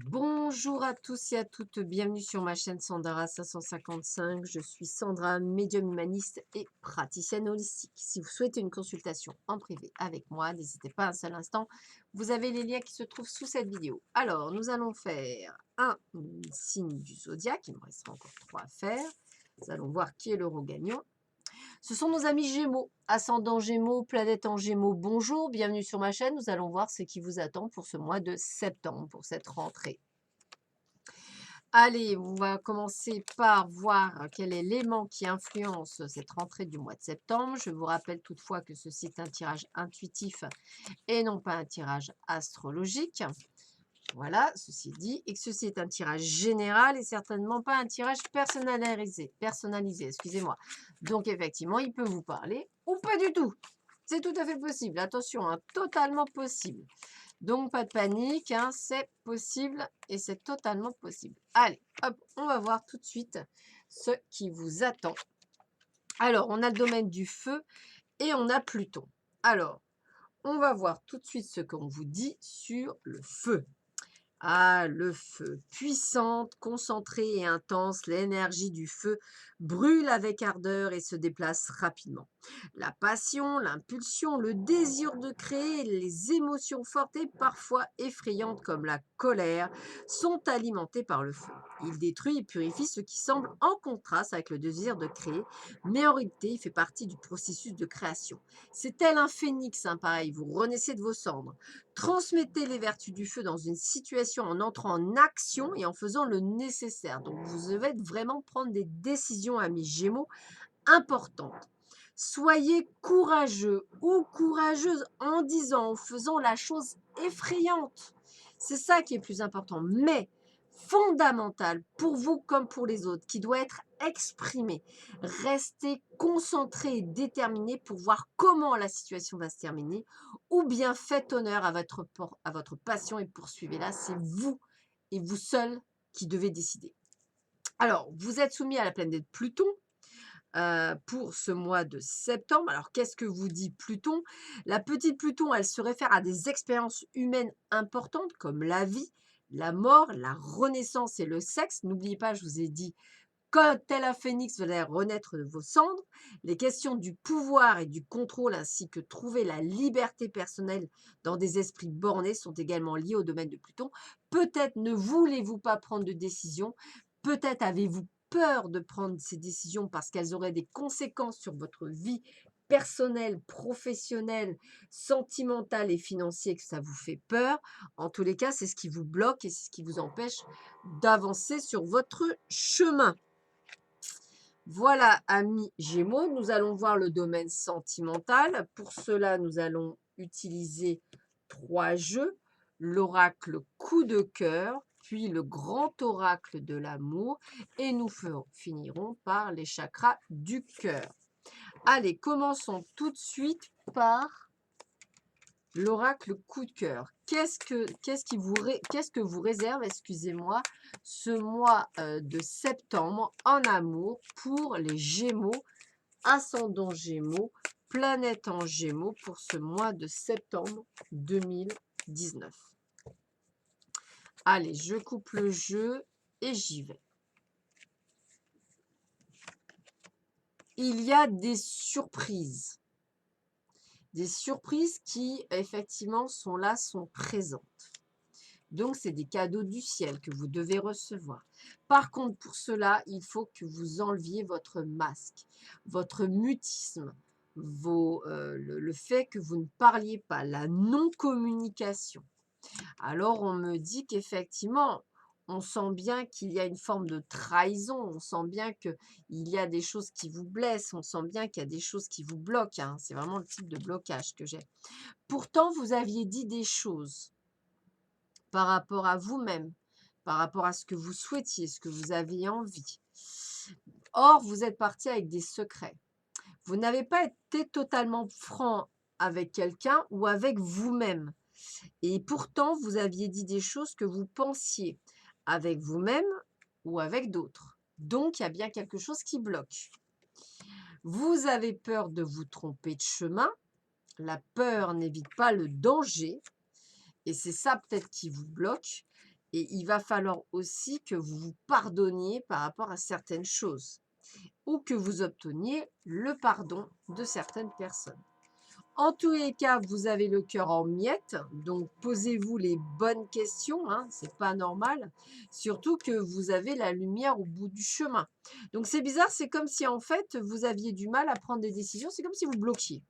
Bonjour à tous et à toutes, bienvenue sur ma chaîne Sandara 555. Je suis Sandra, médium humaniste et praticienne holistique. Si vous souhaitez une consultation en privé avec moi, n'hésitez pas un seul instant. Vous avez les liens qui se trouvent sous cette vidéo. Alors, nous allons faire un signe du zodiaque. Il me restera encore trois à faire. Nous allons voir qui est l'euro gagnant. Ce sont nos amis Gémeaux, ascendant Gémeaux, planète en Gémeaux. Bonjour, bienvenue sur ma chaîne. Nous allons voir ce qui vous attend pour ce mois de septembre, pour cette rentrée. Allez, on va commencer par voir quel est l'aimant qui influence cette rentrée du mois de septembre. Je vous rappelle toutefois que ceci est un tirage intuitif et non pas un tirage astrologique. Voilà, ceci dit, et que ceci est un tirage général et certainement pas un tirage personnalisé, excusez-moi. Donc effectivement, il peut vous parler ou pas du tout. C'est tout à fait possible. Attention, hein, totalement possible. Donc, pas de panique, hein, c'est possible et c'est totalement possible. Allez, hop, on va voir tout de suite ce qui vous attend. Alors, on a le domaine du feu et on a Pluton. Alors, on va voir tout de suite ce qu'on vous dit sur le feu. Ah, le feu. Puissante, concentrée et intense, l'énergie du feu brûle avec ardeur et se déplace rapidement. La passion, l'impulsion, le désir de créer, les émotions fortes et parfois effrayantes comme la colère sont alimentées par le feu. Il détruit et purifie ce qui semble en contraste avec le désir de créer, mais en réalité, il fait partie du processus de création. C'est tel un phénix, hein, pareil, vous renaissez de vos cendres. Transmettez les vertus du feu dans une situation en entrant en action et en faisant le nécessaire. Donc, vous devez vraiment prendre des décisions, amis Gémeaux, importantes. Soyez courageux ou courageuse en disant, en faisant la chose effrayante. C'est ça qui est plus important. Mais fondamental pour vous comme pour les autres, qui doit être exprimé. Restez concentré et déterminé pour voir comment la situation va se terminer, ou bien faites honneur à votre passion et poursuivez-la. C'est vous et vous seul qui devez décider. Alors, vous êtes soumis à la planète Pluton pour ce mois de septembre. Alors, qu'est-ce que vous dit Pluton? La petite Pluton, elle se réfère à des expériences humaines importantes comme la vie, la mort, la renaissance et le sexe. N'oubliez pas, je vous ai dit, quand tel un phénix, vous allez renaître de vos cendres. Les questions du pouvoir et du contrôle ainsi que trouver la liberté personnelle dans des esprits bornés sont également liées au domaine de Pluton. Peut-être ne voulez-vous pas prendre de décision, peut-être avez-vous peur de prendre ces décisions parce qu'elles auraient des conséquences sur votre vie personnelle, professionnelle, sentimentale et financière, que ça vous fait peur. En tous les cas, c'est ce qui vous bloque et c'est ce qui vous empêche d'avancer sur votre chemin. Voilà, amis Gémeaux, nous allons voir le domaine sentimental. Pour cela, nous allons utiliser trois jeux. L'oracle coup de cœur, puis le grand oracle de l'amour, et nous finirons par les chakras du cœur. Allez, commençons tout de suite par l'oracle coup de cœur. Qu'est-ce que vous réserve, excusez-moi, ce mois de septembre en amour pour les Gémeaux, ascendant Gémeaux, planète en Gémeaux pour ce mois de septembre 2019? Allez, je coupe le jeu et j'y vais. Il y a des surprises. Des surprises qui, effectivement, sont là, sont présentes. Donc, c'est des cadeaux du ciel que vous devez recevoir. Par contre, pour cela, il faut que vous enleviez votre masque, votre mutisme, le fait que vous ne parliez pas, la non-communication. Alors, on me dit qu'effectivement, on sent bien qu'il y a une forme de trahison, on sent bien qu'il y a des choses qui vous blessent, on sent bien qu'il y a des choses qui vous bloquent, hein. C'est vraiment le type de blocage que j'ai. Pourtant, vous aviez dit des choses par rapport à vous-même, par rapport à ce que vous souhaitiez, ce que vous aviez envie. Or, vous êtes parti avec des secrets. Vous n'avez pas été totalement franc avec quelqu'un ou avec vous-même. Et pourtant, vous aviez dit des choses que vous pensiez avec vous-même ou avec d'autres. Donc, il y a bien quelque chose qui bloque. Vous avez peur de vous tromper de chemin. La peur n'évite pas le danger. Et c'est ça peut-être qui vous bloque. Et il va falloir aussi que vous vous pardonniez par rapport à certaines choses ou que vous obteniez le pardon de certaines personnes. En tous les cas, vous avez le cœur en miettes, donc posez-vous les bonnes questions, hein, c'est pas normal. Surtout que vous avez la lumière au bout du chemin. Donc c'est bizarre, c'est comme si en fait vous aviez du mal à prendre des décisions, c'est comme si vous bloquiez.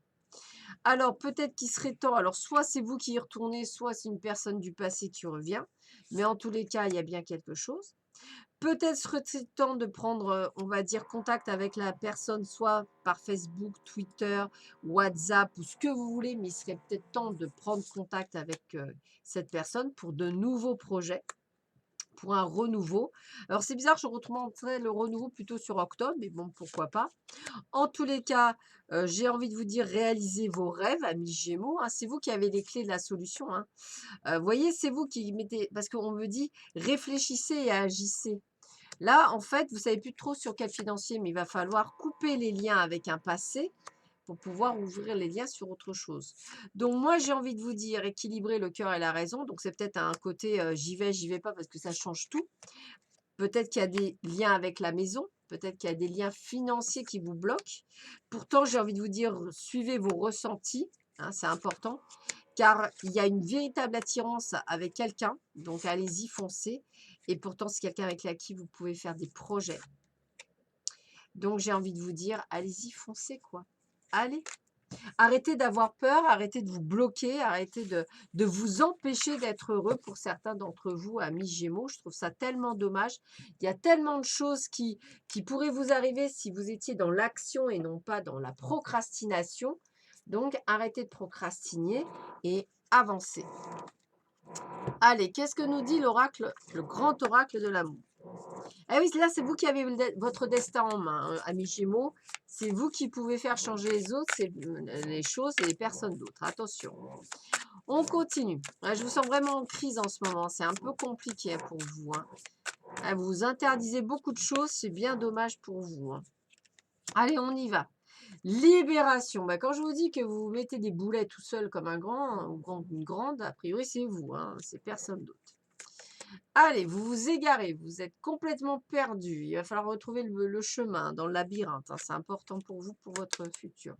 Alors peut-être qu'il serait temps, alors soit c'est vous qui y retournez, soit c'est une personne du passé qui revient, mais en tous les cas, il y a bien quelque chose. Peut-être serait-il temps de prendre, on va dire, contact avec la personne, soit par Facebook, Twitter, WhatsApp ou ce que vous voulez, mais il serait peut-être temps de prendre contact avec cette personne pour de nouveaux projets, pour un renouveau. Alors c'est bizarre, je retrouverais le renouveau plutôt sur octobre, mais bon, pourquoi pas. En tous les cas, j'ai envie de vous dire, réalisez vos rêves, amis Gémeaux, hein. C'est vous qui avez les clés de la solution, hein. Voyez, c'est vous qui mettez, parce qu'on me dit, réfléchissez et agissez. Là, en fait, vous savez plus trop sur quel financier, mais il va falloir couper les liens avec un passé pour pouvoir ouvrir les liens sur autre chose. Donc moi, j'ai envie de vous dire, équilibrer le cœur et la raison. Donc c'est peut-être un côté j'y vais pas parce que ça change tout. Peut-être qu'il y a des liens avec la maison, peut-être qu'il y a des liens financiers qui vous bloquent. Pourtant, j'ai envie de vous dire, suivez vos ressentis, hein, c'est important, car il y a une véritable attirance avec quelqu'un, donc allez-y, foncez. Et pourtant, c'est quelqu'un avec qui vous pouvez faire des projets. Donc, j'ai envie de vous dire, allez-y, foncez, quoi. Allez, arrêtez d'avoir peur, arrêtez de vous bloquer, arrêtez de vous empêcher d'être heureux pour certains d'entre vous, amis Gémeaux. Je trouve ça tellement dommage. Il y a tellement de choses qui pourraient vous arriver si vous étiez dans l'action et non pas dans la procrastination. Donc, arrêtez de procrastiner et avancez. Allez, qu'est-ce que nous dit l'oracle, le grand oracle de l'amour? Ah oui, là, c'est vous qui avez votre destin en main, amis Gémeaux. C'est vous qui pouvez faire changer les autres, c'est les choses et les personnes d'autres. Attention. On continue. Je vous sens vraiment en crise en ce moment. C'est un peu compliqué pour vous, hein. Vous vous interdisez beaucoup de choses. C'est bien dommage pour vous, hein. Allez, on y va. Libération. Quand je vous dis que vous mettez des boulets tout seul comme un grand ou une grande, a priori, c'est vous, hein, c'est personne d'autre. Allez, vous vous égarez, vous êtes complètement perdu. Il va falloir retrouver le chemin dans le labyrinthe, hein. C'est important pour vous, pour votre futur.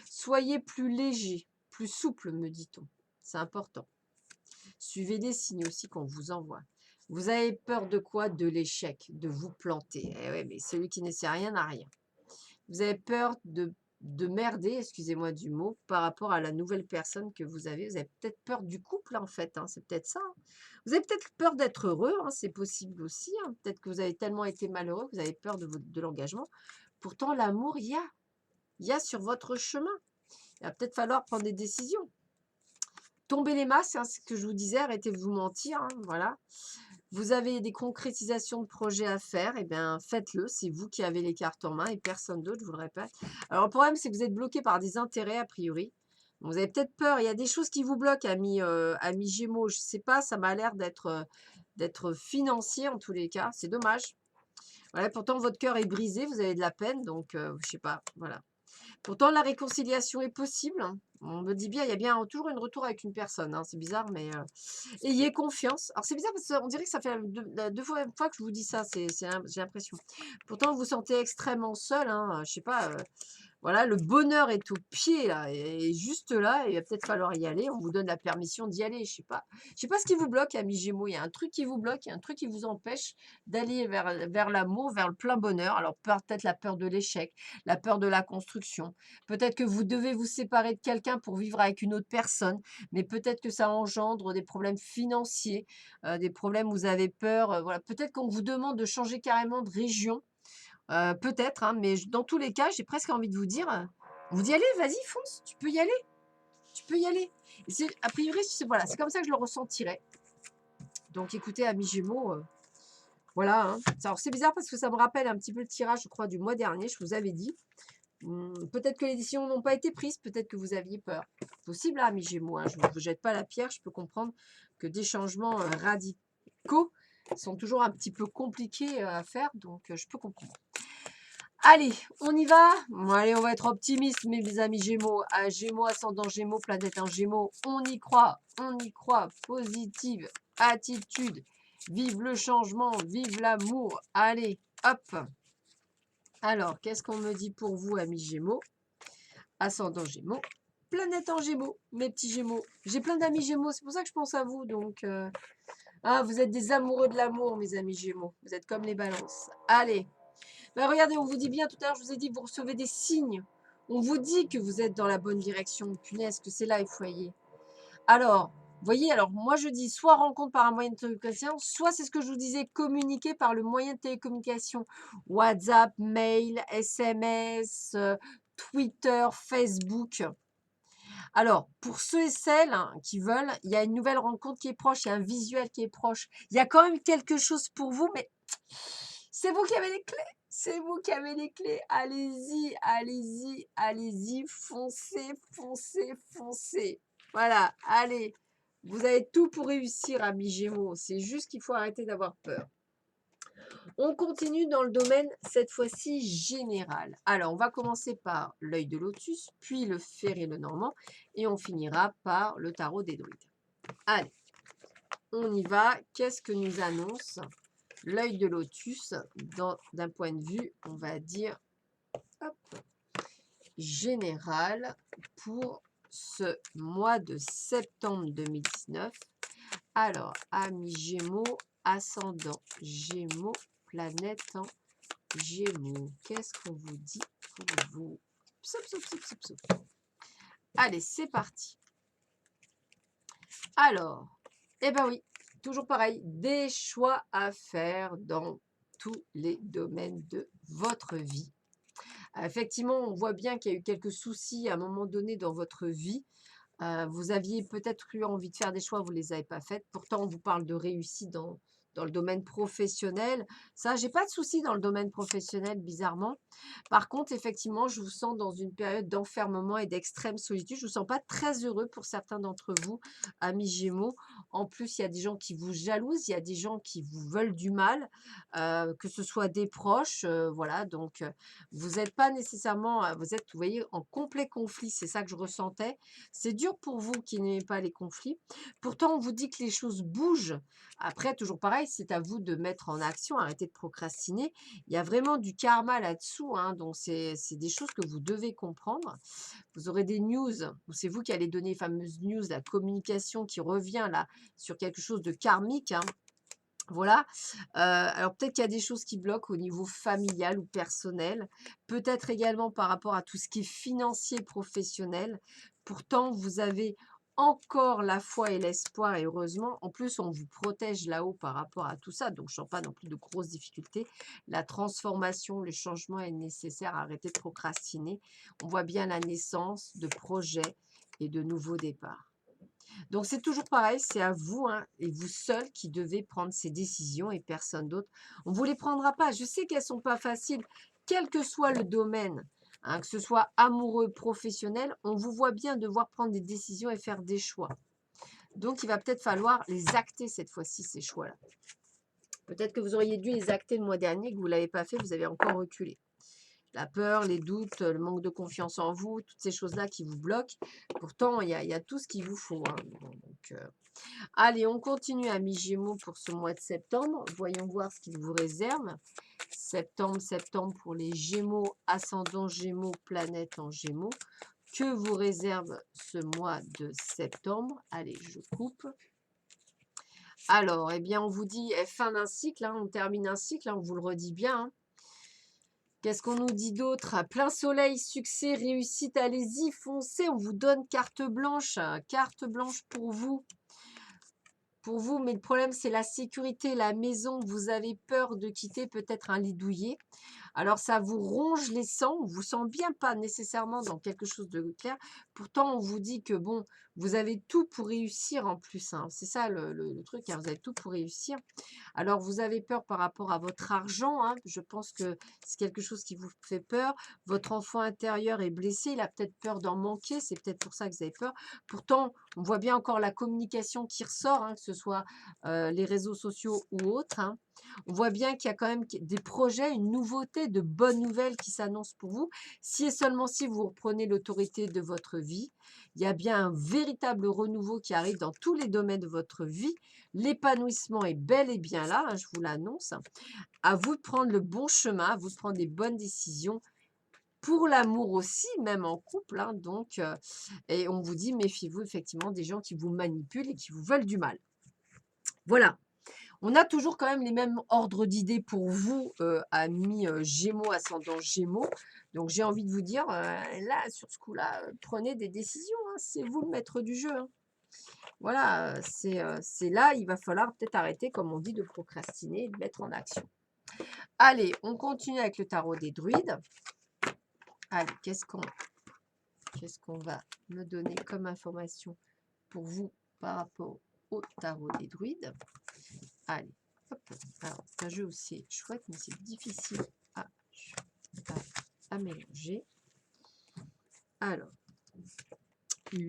Soyez plus léger, plus souple, me dit-on. C'est important. Suivez les signes aussi qu'on vous envoie. Vous avez peur de quoi? De l'échec, de vous planter. Eh ouais, mais celui qui ne sait rien n'a rien. Vous avez peur de merder, excusez-moi du mot, par rapport à la nouvelle personne que vous avez. Vous avez peut-être peur du couple, en fait, hein, c'est peut-être ça, hein. Vous avez peut-être peur d'être heureux, hein, c'est possible aussi, hein. Peut-être que vous avez tellement été malheureux que vous avez peur de l'engagement. Pourtant, l'amour, il y a sur votre chemin. Il va peut-être falloir prendre des décisions. Tombez les masques, hein, c'est ce que je vous disais, arrêtez de vous mentir, hein, voilà. Vous avez des concrétisations de projets à faire, eh bien faites-le, c'est vous qui avez les cartes en main et personne d'autre, je vous le répète. Alors le problème, c'est que vous êtes bloqué par des intérêts a priori. Vous avez peut-être peur, il y a des choses qui vous bloquent, amis Gémeaux, je ne sais pas, ça m'a l'air d'être financier en tous les cas, c'est dommage. Voilà, pourtant votre cœur est brisé, vous avez de la peine, donc je ne sais pas, voilà. Pourtant, la réconciliation est possible, hein. On me dit bien, il y a bien toujours un retour avec une personne, hein. C'est bizarre, mais ayez confiance. Alors, c'est bizarre parce qu'on dirait que ça fait la deuxième fois que je vous dis ça, j'ai l'impression. Pourtant, vous vous sentez extrêmement seul, hein. Je sais pas, voilà, le bonheur est au pied, là, est juste là, et il va peut-être falloir y aller. On vous donne la permission d'y aller, je sais pas. Je sais pas ce qui vous bloque, amis Gémeaux. Il y a un truc qui vous bloque, il y a un truc qui vous empêche d'aller vers l'amour, vers le plein bonheur. Alors, peut-être la peur de l'échec, la peur de la construction. Peut-être que vous devez vous séparer de quelqu'un pour vivre avec une autre personne, mais peut-être que ça engendre des problèmes financiers, des problèmes où vous avez peur. Voilà. Peut-être qu'on vous demande de changer carrément de région. Peut-être, hein, mais dans tous les cas, j'ai presque envie de vous dire, vous y allez, vas-y, fonce, tu peux y aller, tu peux y aller. Et a priori, voilà, c'est comme ça que je le ressentirais. Donc écoutez, amis Gémeaux, voilà, hein. Alors c'est bizarre parce que ça me rappelle un petit peu le tirage, je crois, du mois dernier, je vous avais dit. Peut-être que les décisions n'ont pas été prises, peut-être que vous aviez peur. Possible, hein, amis Gémeaux, hein, je ne vous jette pas la pierre, je peux comprendre que des changements radicaux sont toujours un petit peu compliqués à faire, donc je peux comprendre. Allez, on y va. Bon, allez, on va être optimiste, mes amis Gémeaux. Gémeaux, ascendant Gémeaux, planète en Gémeaux. On y croit, positive attitude. Vive le changement, vive l'amour. Allez, hop. Alors, qu'est-ce qu'on me dit pour vous, amis Gémeaux? Ascendant Gémeaux, planète en Gémeaux, mes petits Gémeaux. J'ai plein d'amis Gémeaux, c'est pour ça que je pense à vous. Donc, vous êtes des amoureux de l'amour, mes amis Gémeaux. Vous êtes comme les balances. Allez. Ben, regardez, on vous dit bien, tout à l'heure, je vous ai dit, vous recevez des signes. On vous dit que vous êtes dans la bonne direction. Punaise, que c'est là, il faut y aller. Alors, voyez, alors moi je dis soit rencontre par un moyen de télécommunication, soit c'est ce que je vous disais, communiquer par le moyen de télécommunication. WhatsApp, mail, SMS, Twitter, Facebook. Alors, pour ceux et celles qui veulent, il y a une nouvelle rencontre qui est proche, il y a un visuel qui est proche. Il y a quand même quelque chose pour vous, mais c'est vous qui avez les clés. C'est vous qui avez les clés. Allez-y, allez-y, allez-y. Foncez, foncez, foncez. Voilà, allez. Vous avez tout pour réussir, amis Gémeaux. C'est juste qu'il faut arrêter d'avoir peur. On continue dans le domaine, cette fois-ci, général. Alors, on va commencer par l'œil de lotus, puis le ferré le normand, et on finira par le tarot des druides. Allez, on y va. Qu'est-ce que nous annonce l'œil de lotus d'un point de vue, on va dire, hop, général pour ce mois de septembre 2019. Alors, amis Gémeaux, ascendant Gémeaux, planète en Gémeaux. Qu'est-ce qu'on vous dit pour vous? Psop, psop, psop, psop, psop. Allez, c'est parti. Alors, eh ben oui, toujours pareil, des choix à faire dans tous les domaines de votre vie. Effectivement, on voit bien qu'il y a eu quelques soucis à un moment donné dans votre vie. Vous aviez peut-être eu envie de faire des choix, vous ne les avez pas faites. Pourtant, on vous parle de réussite dans le domaine professionnel. Ça, j'ai pas de souci dans le domaine professionnel, bizarrement. Par contre, effectivement, je vous sens dans une période d'enfermement et d'extrême solitude. Je ne vous sens pas très heureux pour certains d'entre vous, amis Gémeaux. En plus, il y a des gens qui vous jalousent, il y a des gens qui vous veulent du mal, que ce soit des proches, voilà. Donc, vous n'êtes pas nécessairement, vous êtes, vous voyez, en complet conflit. C'est ça que je ressentais. C'est dur pour vous qui n'aimez pas les conflits. Pourtant, on vous dit que les choses bougent. Après, toujours pareil, c'est à vous de mettre en action, arrêtez de procrastiner. Il y a vraiment du karma là-dessous, hein, donc c'est des choses que vous devez comprendre. Vous aurez des news, ou c'est vous qui allez donner les fameuses news, la communication qui revient là sur quelque chose de karmique, hein. Voilà. Alors peut-être qu'il y a des choses qui bloquent au niveau familial ou personnel. Peut-être également par rapport à tout ce qui est financier, professionnel. Pourtant, vous avez encore la foi et l'espoir et heureusement. En plus, on vous protège là-haut par rapport à tout ça. Donc, je ne sens pas non plus de grosses difficultés. La transformation, le changement est nécessaire. Arrêtez de procrastiner. On voit bien la naissance de projets et de nouveaux départs. Donc, c'est toujours pareil, c'est à vous, hein, et vous seul qui devez prendre ces décisions et personne d'autre. On ne vous les prendra pas. Je sais qu'elles ne sont pas faciles, quel que soit le domaine, hein, que ce soit amoureux, professionnel, on vous voit bien devoir prendre des décisions et faire des choix. Donc, il va peut-être falloir les acter cette fois-ci, ces choix-là. Peut-être que vous auriez dû les acter le mois dernier, que vous ne l'avez pas fait, vous avez encore reculé. La peur, les doutes, le manque de confiance en vous, toutes ces choses-là qui vous bloquent. Pourtant, il y a tout ce qu'il vous faut, hein. Bon, donc, allez, on continue, amis Gémeaux, pour ce mois de septembre. Voyons voir ce qu'il vous réserve. Septembre, septembre pour les Gémeaux, ascendant Gémeaux, planète en Gémeaux. Que vous réserve ce mois de septembre? Allez, je coupe. Alors, eh bien, on vous dit fin d'un cycle, hein, on termine un cycle, hein, on vous le redit bien, hein. Qu'est-ce qu'on nous dit d'autre? Plein soleil, succès, réussite, allez-y, foncez, on vous donne carte blanche pour vous. Pour vous, mais le problème, c'est la sécurité, la maison. Vous avez peur de quitter peut-être un lit douillet. Alors, ça vous ronge les sangs. On vous sent bien pas nécessairement dans quelque chose de clair. Pourtant, on vous dit que, bon, vous avez tout pour réussir en plus, hein. C'est ça le truc, hein. Vous avez tout pour réussir. Alors, vous avez peur par rapport à votre argent, hein. Je pense que c'est quelque chose qui vous fait peur. Votre enfant intérieur est blessé. Il a peut-être peur d'en manquer. C'est peut-être pour ça que vous avez peur. Pourtant, On voit bien encore la communication qui ressort, hein, que ce soit les réseaux sociaux ou autres, hein. On voit bien qu'il y a quand même des projets, une nouveauté, de bonnes nouvelles qui s'annoncent pour vous. Si et seulement si vous reprenez l'autorité de votre vie, il y a bien un véritable renouveau qui arrive dans tous les domaines de votre vie. L'épanouissement est bel et bien là, hein, je vous l'annonce. À vous de prendre le bon chemin, à vous de prendre des bonnes décisions. Pour l'amour aussi, même en couple, hein, donc et on vous dit: «Méfiez-vous effectivement des gens qui vous manipulent et qui vous veulent du mal». Voilà, on a toujours quand même les mêmes ordres d'idées pour vous, amis, Gémeaux, ascendant Gémeaux. Donc j'ai envie de vous dire, là, sur ce coup-là, prenez des décisions, hein, c'est vous le maître du jeu, hein. Voilà, c'est là, il va falloir peut-être arrêter, comme on dit, de procrastiner et de mettre en action. Allez, on continue avec le tarot des druides. Allez, qu'est-ce qu'on va me donner comme information pour vous par rapport au tarot des druides? Allez, hop. Alors, c'est un jeu aussi chouette, mais c'est difficile à, à mélanger. Alors, 1,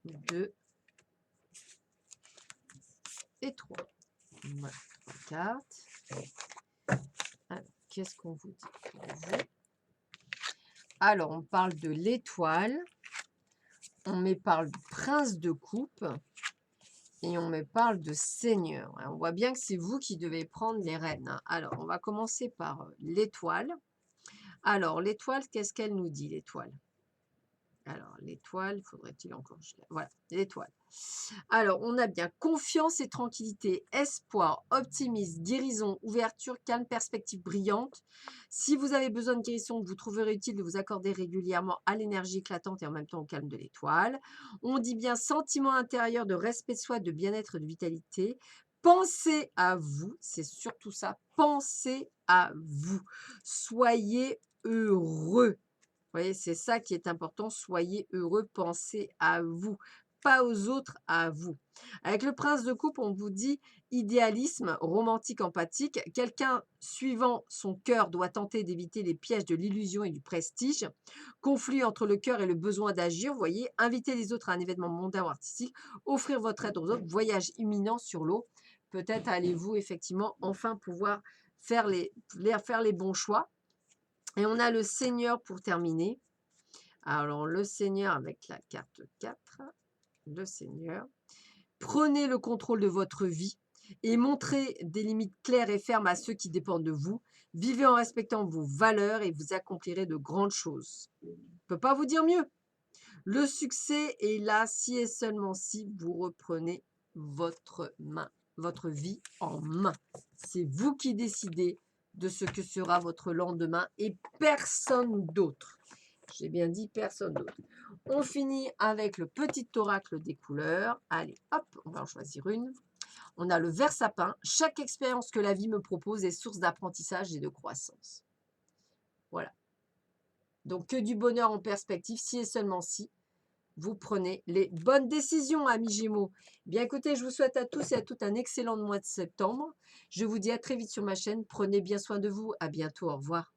2 et 3. Voilà, 3 cartes. Alors, qu'est-ce qu'on vous dit pour vous? Alors, on parle de l'étoile. On me parle du prince de coupe. Et on me parle de seigneur. On voit bien que c'est vous qui devez prendre les rênes, hein. Alors, on va commencer par l'étoile. Alors, l'étoile, qu'est-ce qu'elle nous dit, l'étoile? Alors, l'étoile, faudrait-il encore... Voilà, l'étoile. Alors, on a bien confiance et tranquillité, espoir, optimisme, guérison, ouverture, calme, perspective brillante. Si vous avez besoin de guérison, vous trouverez utile de vous accorder régulièrement à l'énergie éclatante et en même temps au calme de l'étoile. On dit bien sentiment intérieur de respect de soi, de bien-être, de vitalité. Pensez à vous, c'est surtout ça. Pensez à vous. Soyez heureux. Vous voyez, c'est ça qui est important. Soyez heureux, pensez à vous, pas aux autres, à vous. Avec le prince de coupe, on vous dit idéalisme, romantique, empathique. Quelqu'un suivant son cœur doit tenter d'éviter les pièges de l'illusion et du prestige. Conflit entre le cœur et le besoin d'agir. Vous voyez, inviter les autres à un événement mondain ou artistique. Offrir votre aide aux autres. Voyage imminent sur l'eau. Peut-être allez-vous effectivement enfin pouvoir faire les bons choix. Et on a le Seigneur pour terminer. Alors, le Seigneur avec la carte 4, le Seigneur. Prenez le contrôle de votre vie et montrez des limites claires et fermes à ceux qui dépendent de vous. Vivez en respectant vos valeurs et vous accomplirez de grandes choses. Je ne peux pas vous dire mieux. Le succès est là si et seulement si vous reprenez votre vie en main. C'est vous qui décidez de ce que sera votre lendemain et personne d'autre. J'ai bien dit personne d'autre. On finit avec le petit oracle des couleurs. Allez, hop, on va en choisir une. On a le vert sapin. Chaque expérience que la vie me propose est source d'apprentissage et de croissance. Voilà. Donc, que du bonheur en perspective, si et seulement si vous prenez les bonnes décisions, amis Gémeaux. Bien écoutez, je vous souhaite à tous et à toutes un excellent mois de septembre. Je vous dis à très vite sur ma chaîne. Prenez bien soin de vous. À bientôt. Au revoir.